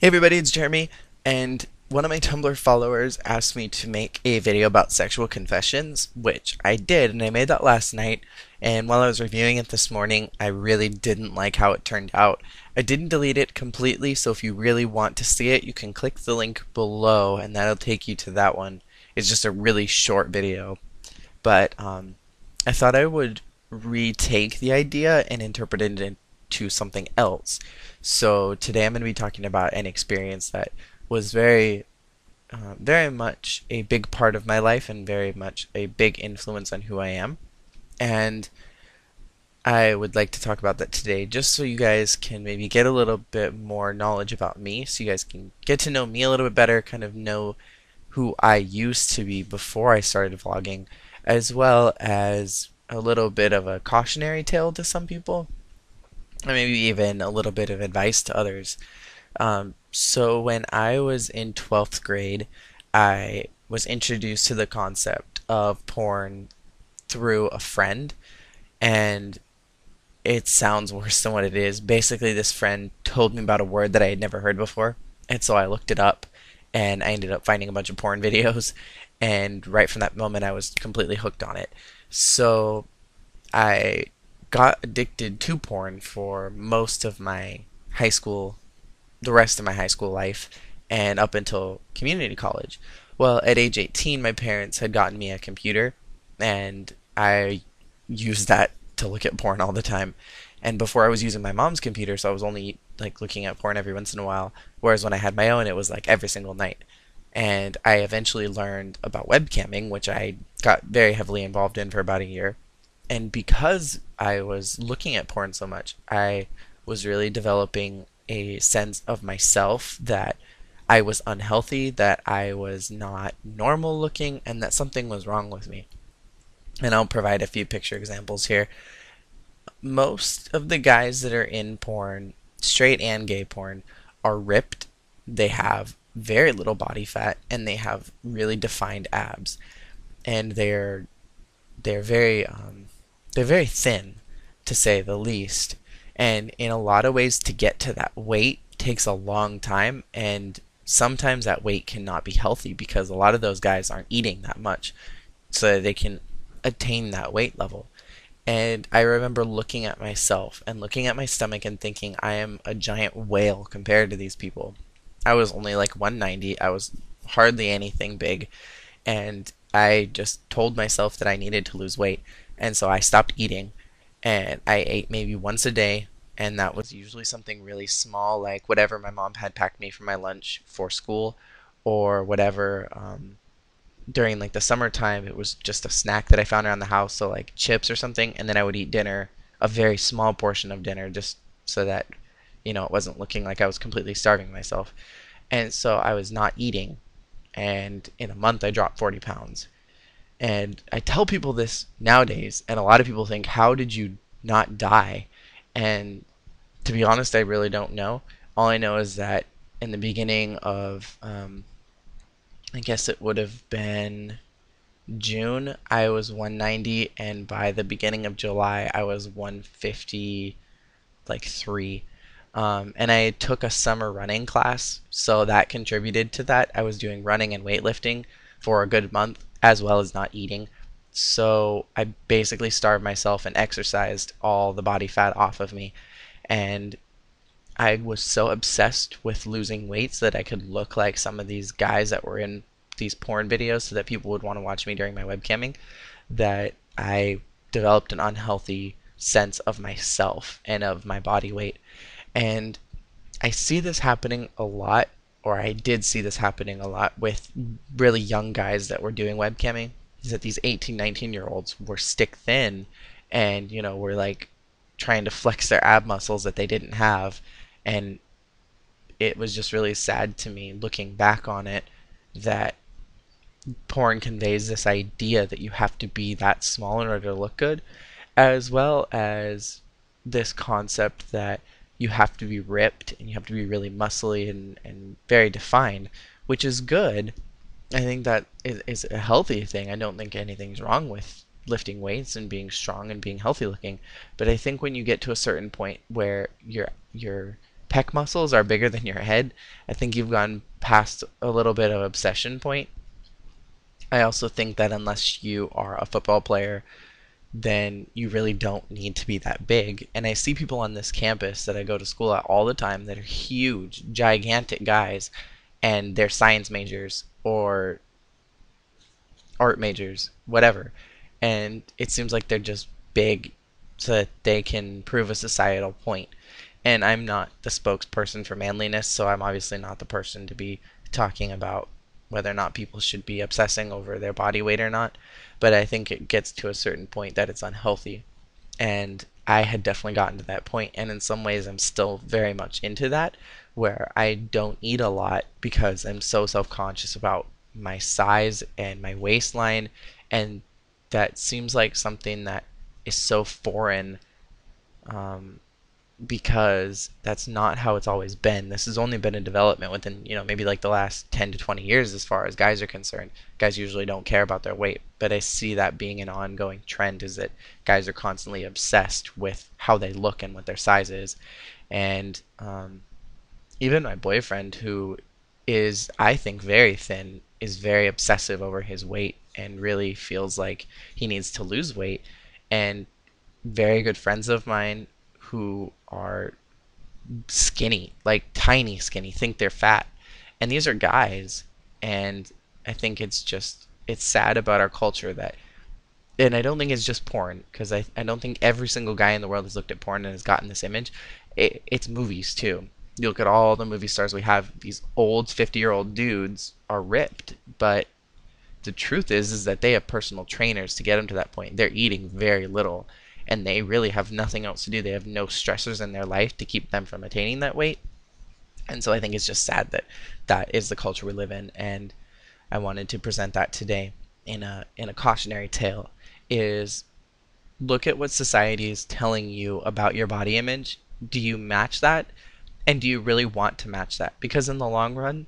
Hey everybody, it's Jeremy, and one of my Tumblr followers asked me to make a video about sexual confessions, which I did, and I made that last night. And while I was reviewing it this morning, I really didn't like how it turned out. I didn't delete it completely, so if you really want to see it, you can click the link below, and that'll take you to that one. It's just a really short video, but I thought I would retake the idea and interpret it into something else. So today I'm going to be talking about an experience that was very much a big part of my life and very much a big influence on who I am. And I would like to talk about that today just so you guys can maybe get a little bit more knowledge about me, so you guys can get to know me a little bit better, kind of know who I used to be before I started vlogging, as well as a little bit of a cautionary tale to some people, or maybe even a little bit of advice to others. So when I was in 12th grade, I was introduced to the concept of porn through a friend, and it sounds worse than what it is. Basically, this friend told me about a word that I had never heard before, and so I looked it up, and I ended up finding a bunch of porn videos, and right from that moment, I was completely hooked on it. So I got addicted to porn for most of my high school, the rest of my high school life, and up until community college. Well, at age 18, my parents had gotten me a computer, and I used that to look at porn all the time. And before I was using my mom's computer, so I was only like looking at porn every once in a while. Whereas when I had my own, it was like every single night. And I eventually learned about webcamming, which I got very heavily involved in for about a year. And because I was looking at porn so much, I was really developing a sense of myself that I was unhealthy, that I was not normal looking, and that something was wrong with me. And I'll provide a few picture examples here. Most of the guys that are in porn, straight and gay porn, are ripped. They have very little body fat, and they have really defined abs, and they're very they're very thin, to say the least. And in a lot of ways, to get to that weight takes a long time, and sometimes that weight cannot be healthy because a lot of those guys aren't eating that much so that they can attain that weight level. And I remember looking at myself and looking at my stomach and thinking, I am a giant whale compared to these people. I was only like 190. I was hardly anything big. And I just told myself that I needed to lose weight. And so I stopped eating. And I ate maybe once a day. And that was usually something really small, like whatever my mom had packed me for my lunch for school, or whatever. During like the summertime, it was just a snack that I found around the house, so like chips or something, and then I would eat dinner, a very small portion of dinner, just so that it wasn't looking like I was completely starving myself. And so I was not eating, and in a month I dropped 40 pounds. And I tell people this nowadays, and a lot of people think, how did you not die? And to be honest, I really don't know. All I know is that in the beginning of I guess it would have been June, I was 190, and by the beginning of July, I was 150, like 3. And I took a summer running class, so that contributed to that. I was doing running and weightlifting for a good month, as well as not eating. So I basically starved myself and exercised all the body fat off of me. And I was so obsessed with losing weight so that I could look like some of these guys that were in these porn videos so that people would want to watch me during my webcamming, that I developed an unhealthy sense of myself and of my body weight. And I see this happening a lot, or I did see this happening a lot with really young guys that were doing webcamming, is that these 18, 19-year olds were stick thin and, were like trying to flex their ab muscles that they didn't have. And it was just really sad to me looking back on it that porn conveys this idea that you have to be that small in order to look good, as well as this concept that you have to be ripped and you have to be really muscly and very defined, which is good. I think that is a healthy thing. I don't think anything's wrong with lifting weights and being strong and being healthy looking. But I think when you get to a certain point where you're pec muscles are bigger than your head, I think you've gone past a little bit of obsession point. I also think that unless you are a football player, then you really don't need to be that big. And I see people on this campus that I go to school at all the time that are huge, gigantic guys, and they're science majors or art majors, whatever. And it seems like they're just big so that they can prove a societal point. And I'm not the spokesperson for manliness, so I'm obviously not the person to be talking about whether or not people should be obsessing over their body weight or not. But I think it gets to a certain point that it's unhealthy. And I had definitely gotten to that point, and in some ways, I'm still very much into that, where I don't eat a lot because I'm so self conscious about my size and my waistline, and that seems like something that is so foreign, um, because that's not how it's always been. This has only been in development within, maybe like the last 10 to 20 years as far as guys are concerned. Guys usually don't care about their weight, but I see that being an ongoing trend is that guys are constantly obsessed with how they look and what their size is. And even my boyfriend, who is, I think, very thin, is very obsessive over his weight and really feels like he needs to lose weight. And very good friends of mine who are skinny, like tiny skinny, think they're fat. And these are guys. And I think it's sad about our culture that, and I don't think it's just porn, because I don't think every single guy in the world has looked at porn and has gotten this image. It's movies too. You look at all the movie stars we have, these old 50-year-old dudes are ripped, but the truth is that they have personal trainers to get them to that point. They're eating very little, and they really have nothing else to do. They have no stressors in their life to keep them from attaining that weight. And so I think it's just sad that that is the culture we live in, and I wanted to present that today in a cautionary tale. Is look at what society is telling you about your body image. Do you match that? And do you really want to match that? Because in the long run,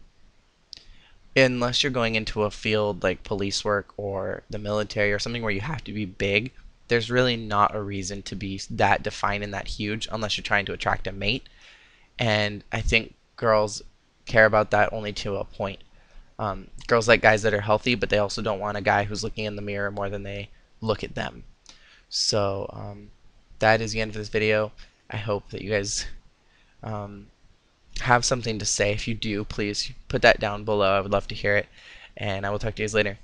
unless you're going into a field like police work or the military or something where you have to be big, there's really not a reason to be that defined and that huge unless you're trying to attract a mate. And I think girls care about that only to a point. Girls like guys that are healthy, but they also don't want a guy who's looking in the mirror more than they look at them. So that is the end of this video. I hope that you guys um, have something to say. If you do, please put that down below. I would love to hear it. And I will talk to you guys later.